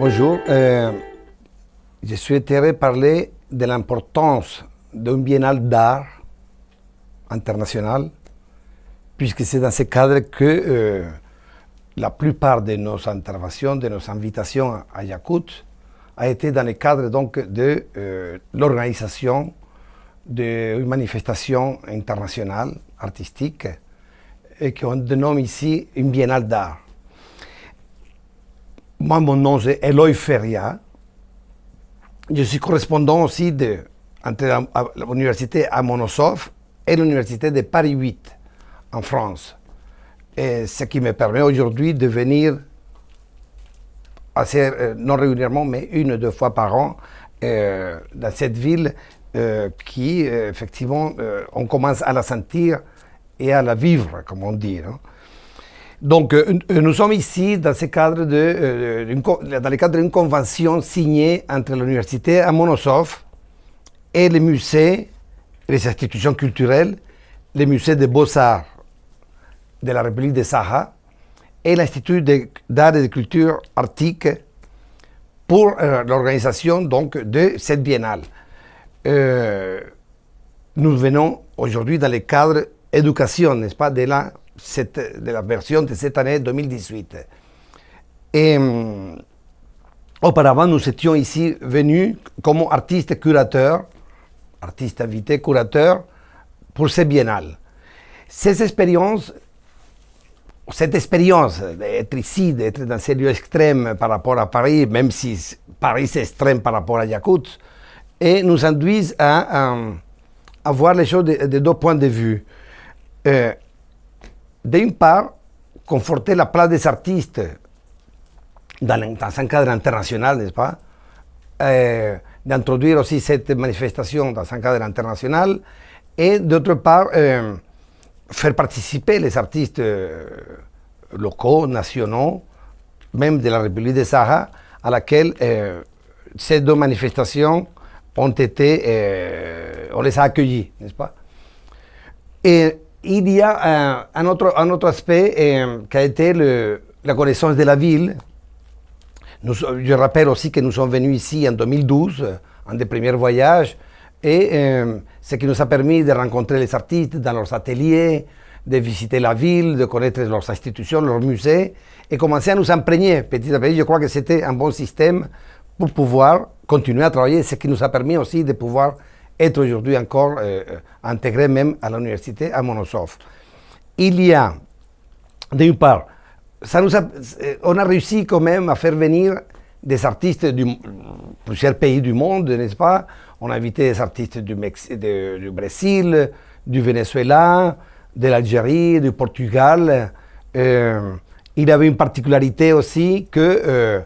Bonjour, je souhaiterais parler de l'importance d'un biennale d'art international, puisque c'est dans ce cadre que la plupart de nos interventions, de nos invitations à Yakout, a été dans le cadre donc de l'organisation d'une manifestation internationale artistique et qu'on dénomme ici une biennale d'art. Moi, mon nom c'est Eloy Feria. Je suis correspondant aussi entre l'université à Monosov et l'université de Paris 8 en France. Et ce qui me permet aujourd'hui de venir assez, non régulièrement, mais une ou deux fois par an dans cette ville qui, effectivement, on commence à la sentir et à la vivre, comme on dit. Non? Donc, nous sommes ici dans le cadre d'une convention signée entre l'université à Monosov et les musées, les institutions culturelles, les musées des beaux-arts de la République de Saha et l'Institut d'art et de culture arctique pour l'organisation donc de cette biennale. Nous venons aujourd'hui dans le cadre éducation, n'est-ce pas, de la version de cette année 2018. Et auparavant, nous étions ici venus comme artistes curateurs, artistes invités curateurs pour ces biennales. Cette expérience d'être ici, d'être dans ces lieux extrêmes par rapport à Paris, même si Paris c'est extrême par rapport à Yakout, et nous induisent à voir les choses de deux points de vue. D'une part, conforter la place des artistes dans un cadre international, n'est-ce pas? D'introduire aussi cette manifestation dans un cadre international, et d'autre part, faire participer les artistes locaux, nationaux, même de la République de Saha, à laquelle ces deux manifestations ont été, on les a accueillis, n'est-ce pas? Et il y a un autre aspect qui a été la connaissance de la ville. Je rappelle aussi que nous sommes venus ici en 2012, en des premiers voyages, et ce qui nous a permis de rencontrer les artistes dans leurs ateliers, de visiter la ville, de connaître leurs institutions, leurs musées, et commencer à nous imprégner petit à petit. Je crois que c'était un bon système pour pouvoir continuer à travailler, ce qui nous a permis aussi de pouvoir être aujourd'hui encore intégré même à l'université à Monosov. Il y a, d'une part, on a réussi quand même à faire venir des artistes de plusieurs pays du monde, n'est-ce pas? On a invité des artistes du Brésil, du Venezuela, de l'Algérie, du Portugal. Il y avait une particularité aussi que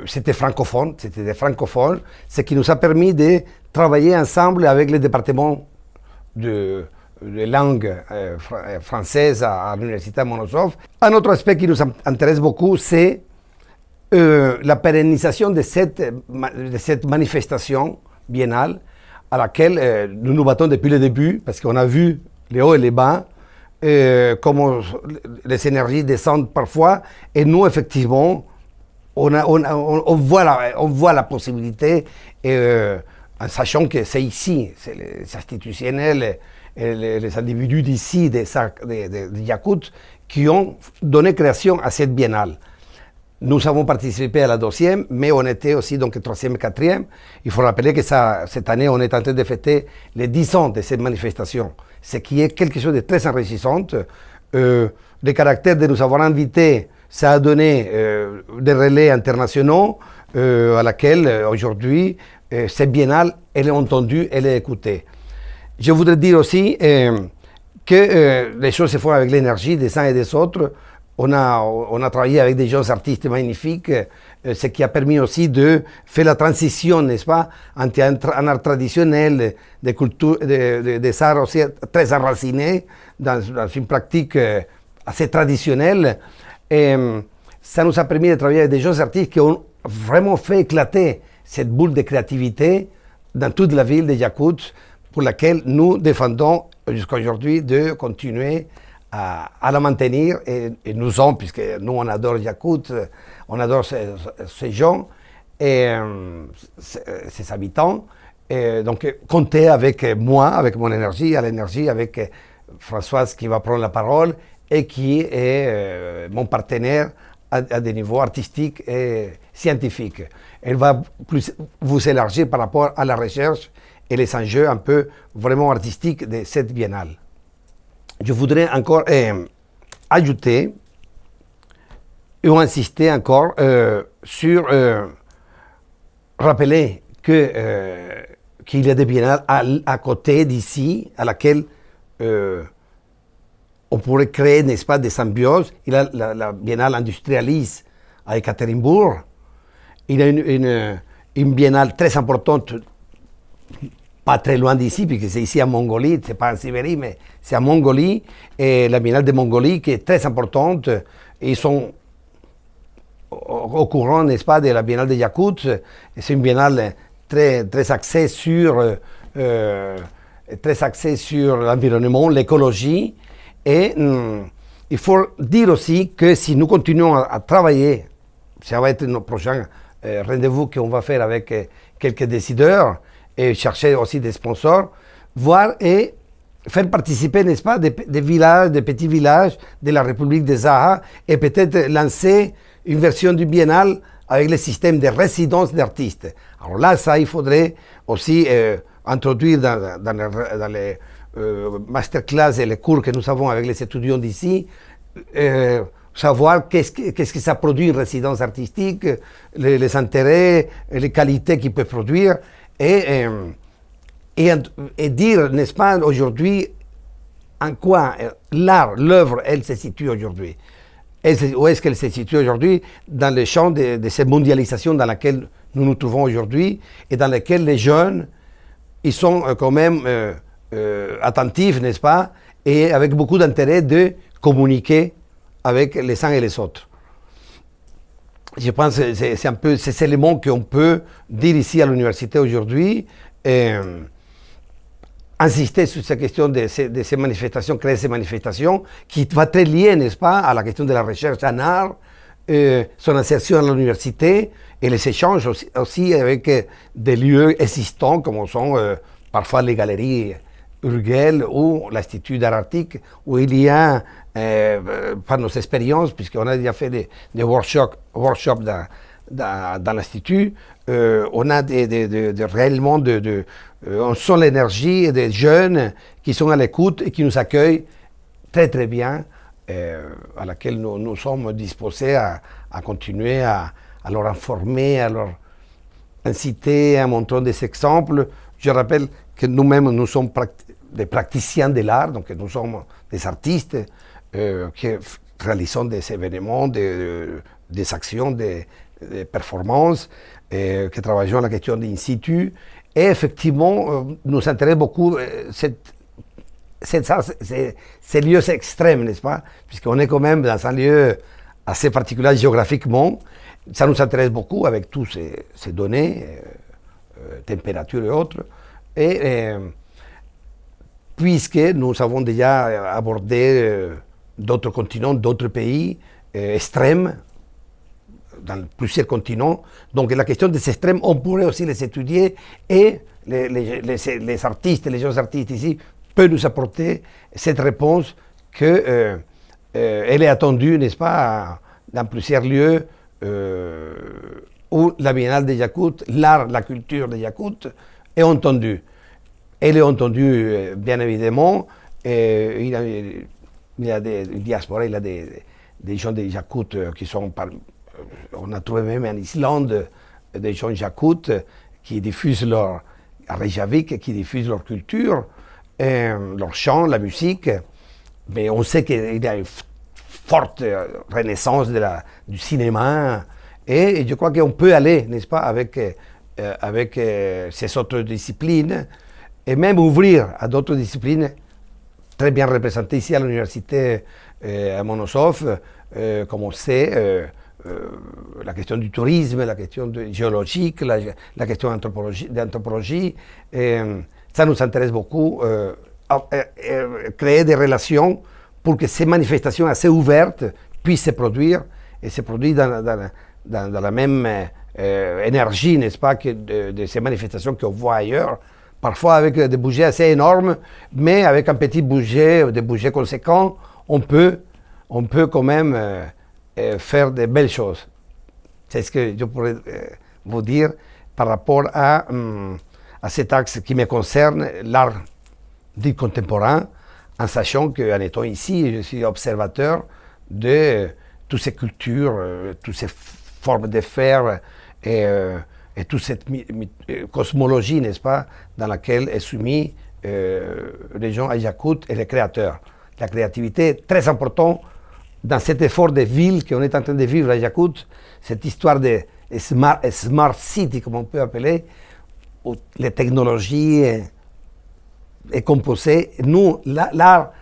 c'était francophone, c'était des francophones, ce qui nous a permis de travailler ensemble avec les départements de langue française à l'université de Monosov. Un autre aspect qui nous intéresse beaucoup, c'est la pérennisation de cette manifestation biennale à laquelle nous nous battons depuis le début, parce qu'on a vu les hauts et les bas, comment les énergies descendent parfois, et nous, effectivement, on voit la possibilité, en sachant que c'est ici, c'est les institutionnels, les individus d'ici, de Yakout, qui ont donné création à cette biennale. Nous avons participé à la deuxième, mais on était aussi donc troisième et quatrième. Il faut rappeler que cette année, on est en train de fêter les 10 ans de cette manifestation, ce qui est quelque chose de très enrichissant. Le caractère de nous avoir invités, ça a donné des relais internationaux à laquelle aujourd'hui, cette biennale, elle est entendue, elle est écoutée. Je voudrais dire aussi que les choses se font avec l'énergie des uns et des autres. On a travaillé avec des jeunes artistes magnifiques, ce qui a permis aussi de faire la transition, n'est-ce pas, entre un art traditionnel, des arts aussi très enracinés dans une pratique assez traditionnelle. Et ça nous a permis de travailler avec des jeunes artistes qui ont vraiment fait éclater cette boule de créativité dans toute la ville de Yakout, pour laquelle nous défendons jusqu'à aujourd'hui de continuer à la maintenir. Et nous sommes, puisque nous on adore Yakout, on adore ces gens et ses habitants. Et donc comptez avec moi, avec mon énergie, à l'énergie, avec Françoise qui va prendre la parole et qui est mon partenaire à des niveaux artistiques et scientifiques. Elle va plus vous élargir par rapport à la recherche et les enjeux un peu vraiment artistiques de cette biennale. Je voudrais encore ajouter ou insister encore sur rappeler qu'il y a des biennales à côté d'ici à laquelle on pourrait créer, n'est-ce pas, des symbioses. Il y a la biennale Industrialise à Ekaterinbourg. Il y a une biennale très importante, pas très loin d'ici, puisque c'est ici en Mongolie, c'est pas en Sibérie, mais c'est en Mongolie, et la biennale de Mongolie qui est très importante. Ils sont au courant, n'est-ce pas, de la biennale de Yakout. C'est une biennale très axée sur l'environnement, l'écologie. Et il faut dire aussi que si nous continuons à travailler, ça va être notre prochain rendez-vous qu'on va faire avec quelques décideurs et chercher aussi des sponsors, voir et faire participer, n'est-ce pas, des villages, des petits villages de la République des Sahara et peut-être lancer une version du biennale avec le système de résidence d'artistes. Alors là, ça, il faudrait aussi introduire dans les masterclass et les cours que nous avons avec les étudiants d'ici, savoir qu'est-ce que ça produit une résidence artistique, les intérêts, les qualités qu'il peut produire, et dire, n'est-ce pas, aujourd'hui, en quoi l'art, l'œuvre, elle se situe aujourd'hui. Où est-ce qu'elle se situe aujourd'hui? Dans le champ de cette mondialisation dans laquelle nous nous trouvons aujourd'hui et dans laquelle les jeunes, ils sont quand même attentifs, n'est-ce pas, et avec beaucoup d'intérêt de communiquer avec les uns et les autres. Je pense que c'est un peu ces éléments qu'on peut dire ici à l'université aujourd'hui. Insister sur cette question de ces manifestations, créer ces manifestations, qui va très lier, n'est-ce pas, à la question de la recherche en art, son insertion à l'université et les échanges aussi avec des lieux existants comme sont parfois les galeries Urgell ou l'Institut d'art artistique, où il y a, par nos expériences, puisqu'on a déjà fait des workshops dans l'Institut, on a réellement on sent l'énergie des jeunes qui sont à l'écoute et qui nous accueillent très très bien, à laquelle nous sommes disposés à continuer à leur informer, à leur inciter, en montrant des exemples. Je rappelle que nous-mêmes, nous sommes des praticiens de l'art, donc nous sommes des artistes qui réalisons des événements, des actions, des performances, qui travaillons la question d'in situ. Et effectivement, nous intéresse beaucoup ces lieux extrêmes, n'est-ce pas? Puisqu'on est quand même dans un lieu assez particulier géographiquement. Ça nous intéresse beaucoup avec tous ces données, température et autres. Et puisque nous avons déjà abordé d'autres continents, d'autres pays extrêmes, dans plusieurs continents. Donc la question des extrêmes, on pourrait aussi les étudier et les artistes, les jeunes artistes ici peuvent nous apporter cette réponse que elle est attendue, n'est-ce pas, dans plusieurs lieux où la Biennale de Yakout, l'art, la culture de Yakout est entendue. Elle est entendue, bien évidemment. Il y a des diasporas, il y a des gens de Yakout qui sont on a trouvé même en Islande des gens Yakout qui diffusent à Reykjavik, qui diffusent leur culture, leur chant, la musique. Mais on sait qu'il y a une forte renaissance du cinéma. Et je crois qu'on peut aller, n'est-ce pas, avec ces autres disciplines, et même ouvrir à d'autres disciplines très bien représentées ici à l'université à Monosov, comme on sait, la question du tourisme, la question géologique, la question d'anthropologie. Ça nous intéresse beaucoup, créer des relations pour que ces manifestations assez ouvertes puissent se produire, et se produisent dans la même énergie, n'est-ce pas, que de ces manifestations qu'on voit ailleurs, parfois avec des budgets assez énormes, mais avec un petit budget, des budgets conséquents, on peut quand même faire de belles choses. C'est ce que je pourrais vous dire par rapport à cet axe qui me concerne, l'art dit contemporain, en sachant qu'en étant ici, je suis observateur de toutes ces cultures, toutes ces formes de faire et toute cette cosmologie, n'est-ce pas, dans laquelle est soumis les gens à Yakout et les créateurs. La créativité est très importante dans cet effort de ville qu'on est en train de vivre à Yakout, cette histoire de smart city, comme on peut appeler, où les technologies est composée. Nous, l'art,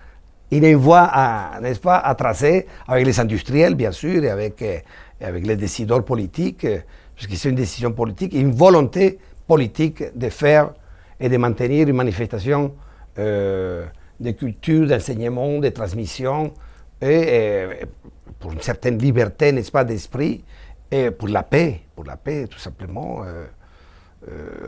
il a une voie n'est-ce pas, à tracer avec les industriels, bien sûr, et avec les décideurs politiques, parce que c'est une décision politique, une volonté politique de faire et de maintenir une manifestation de culture, d'enseignement, de transmission, et pour une certaine liberté, n'est-ce pas, d'esprit, et pour la paix, tout simplement,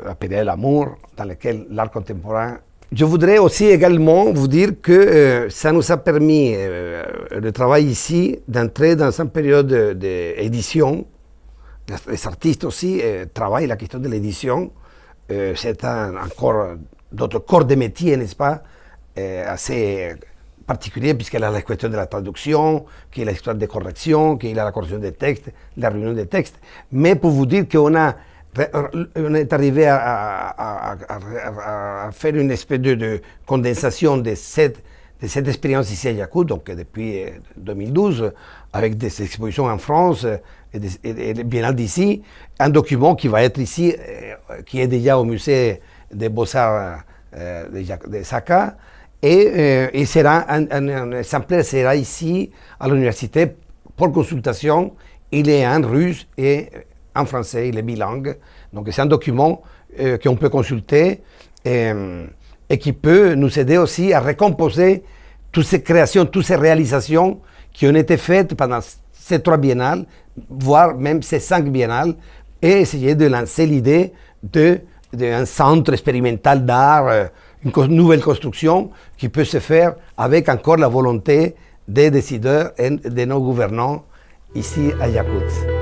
appeler à l'amour dans lequel l'art contemporain. Je voudrais aussi également vous dire que ça nous a permis, le travail ici, d'entrer dans une période d'édition. Les artistes aussi travaillent la question de l'édition. C'est encore d'autres corps de métier, n'est-ce pas, assez particulier, puisqu'il y a la question de la traduction, qu'il y a l'histoire des corrections, qu'il y a la correction des textes, la réunion des textes. Mais pour vous dire qu'on est arrivé à faire une espèce de condensation de cette expérience ici à Yakout, donc depuis 2012, avec des expositions en France et les biennales d'ici, un document qui va être ici, qui est déjà au musée des Beaux-Arts de Saka, et un exemplaire sera ici à l'université pour consultation. Il est en russe et en français, il est bilingue. Donc c'est un document qu'on peut consulter et qui peut nous aider aussi à recomposer toutes ces créations, toutes ces réalisations qui ont été faites pendant ces 3 biennales, voire même ces 5 biennales, et essayer de lancer l'idée d'un centre expérimental d'art, une nouvelle construction qui peut se faire avec encore la volonté des décideurs et de nos gouvernants ici à Yakout.